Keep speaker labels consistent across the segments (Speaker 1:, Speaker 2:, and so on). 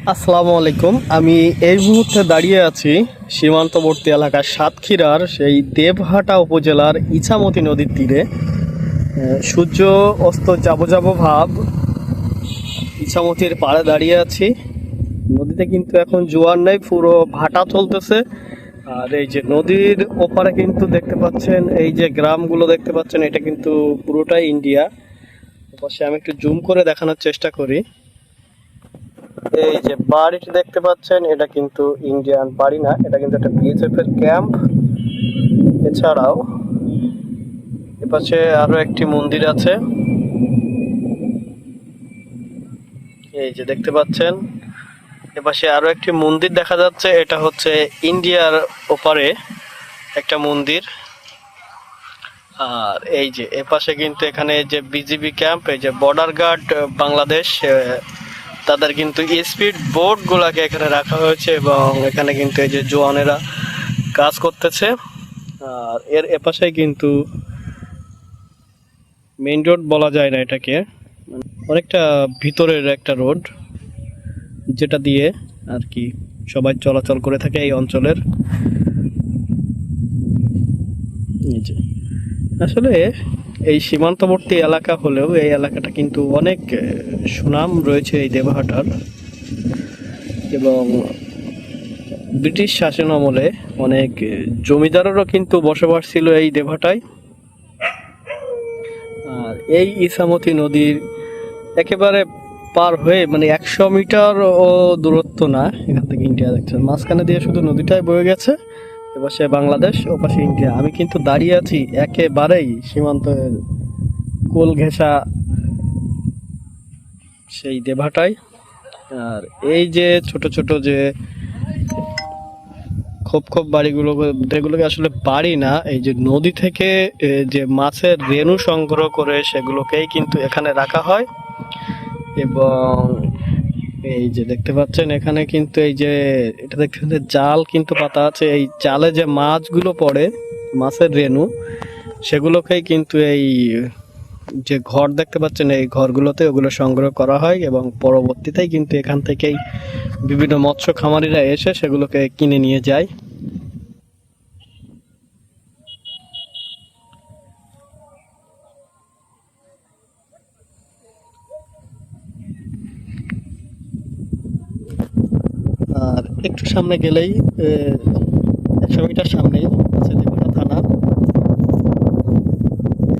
Speaker 1: আসসালামু আলাইকুম। আমি এই মুহূর্তে দাঁড়িয়ে আছি সীমান্তবর্তী এলাকা সাতক্ষীরার সেই দেবহাটা উপজেলার ইছামতি নদীর তীরে। সূর্য অস্ত যাবো যাবো ভাব, ইছামতির পাড়ে দাঁড়িয়ে আছি। নদীতে কিন্তু এখন জোয়ার নেই, পুরো ভাটা চলতেছে। আর এই যে নদীর ওপারে কিন্তু দেখতে পাচ্ছেন, এই যে গ্রামগুলো দেখতে পাচ্ছেন, এটা কিন্তু পুরোটাই ইন্ডিয়া। অবশ্যই আমি একটু জুম করে দেখানোর চেষ্টা করি। এই যে বাড়িটি দেখতে পাচ্ছেন, এটা কিন্তু ইন্ডিয়ান বাড়ি না, এটা কিন্তু একটা বিএসএফ এর ক্যাম্প। এছাড়াও এপাশে আরো একটি মন্দির আছে, এই যে দেখতে পাচ্ছেন। এপাশে আরো একটি মন্দির দেখা যাচ্ছে, এটা হচ্ছে ইন্ডিয়ার ওপারে একটা মন্দির। আর এই যে এপাশে কিন্তু এখানে যে বিজিবি ক্যাম্প, এই যে বর্ডার গার্ড বাংলাদেশ, তাদের কিন্তু স্পিড বোট গুলাকে এখানে রাখা হয়েছে এবং এখানে কিন্তু এই যে জওয়ানেরা কাজ করতেছে। আর এর এপাশে কিন্তু মেইন রোড বলা যায় না এটাকে, অনেকটা ভিতরের একটা রোড, যেটা দিয়ে আর কি সবাই চলাচল করে থাকে এই অঞ্চলের। আসলে এই সীমান্তবর্তী এলাকা হলেও এই এলাকাটা কিন্তু অনেক সুনাম রয়েছে এই দেবহাটার। এবং ব্রিটিশ শাসন আমলে অনেক জমিদারেরও কিন্তু বসবাস ছিল এই দেবহাটায়। আর এই ইছামতি নদীর একেবারে পার হয়ে, মানে 100 মিটার ও দূরত্ব না এখান থেকে ইন্ডিয়া, দেখছেন মাঝখানে দিয়ে শুধু নদীটাই বয়ে গেছে। এপাশে বাংলাদেশ, ওপাশে ইন্ডিয়া। আমি কিন্তু দাঁড়িয়ে আছি একেবারেই সীমান্তের কোল ঘেঁষা সেই দেবহাটায়। আর এই যে ছোট ছোট যে খোপ খোপ বাড়িগুলো, যেগুলোকে আসলে বাড়ি না, এই যে নদী থেকে যে মাছের রেণু সংগ্রহ করে সেগুলোকেই কিন্তু এখানে রাখা হয়। এবং এই যে দেখতে পাচ্ছেন এখানে কিন্তু এই যে এটা দেখতে পাচ্ছেন জাল কিন্তু পাতা আছে, এই জালে যে মাছগুলো পড়ে, মাছের রেণু, সেগুলোকেই কিন্তু এই যে ঘর দেখতে পাচ্ছেন এই ঘরগুলোতে ওগুলো সংগ্রহ করা হয়। এবং পরবর্তীতেই কিন্তু এখান থেকেই বিভিন্ন মৎস্য খামারিরা এসে সেগুলোকে কিনে নিয়ে যায়। আর একটু সামনে গেলেই 100 মিটার সামনেই আছে দেবহাটা থানা।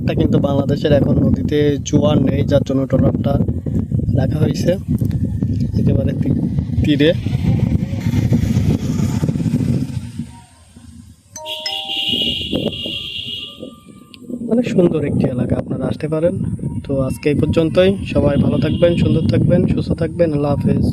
Speaker 1: এটা কিন্তু বাংলাদেশের এখন নদীতে জোয়ার নেই, যার জন্য ট্রলারটা রাখা হয়েছে একেবারে তীরে। অনেক সুন্দর একটি এলাকা, আপনারা আসতে পারেন। তো আজকে এই পর্যন্তই। সবাই ভালো থাকবেন, সুন্দর থাকবেন, সুস্থ থাকবেন। আল্লাহ হাফেজ।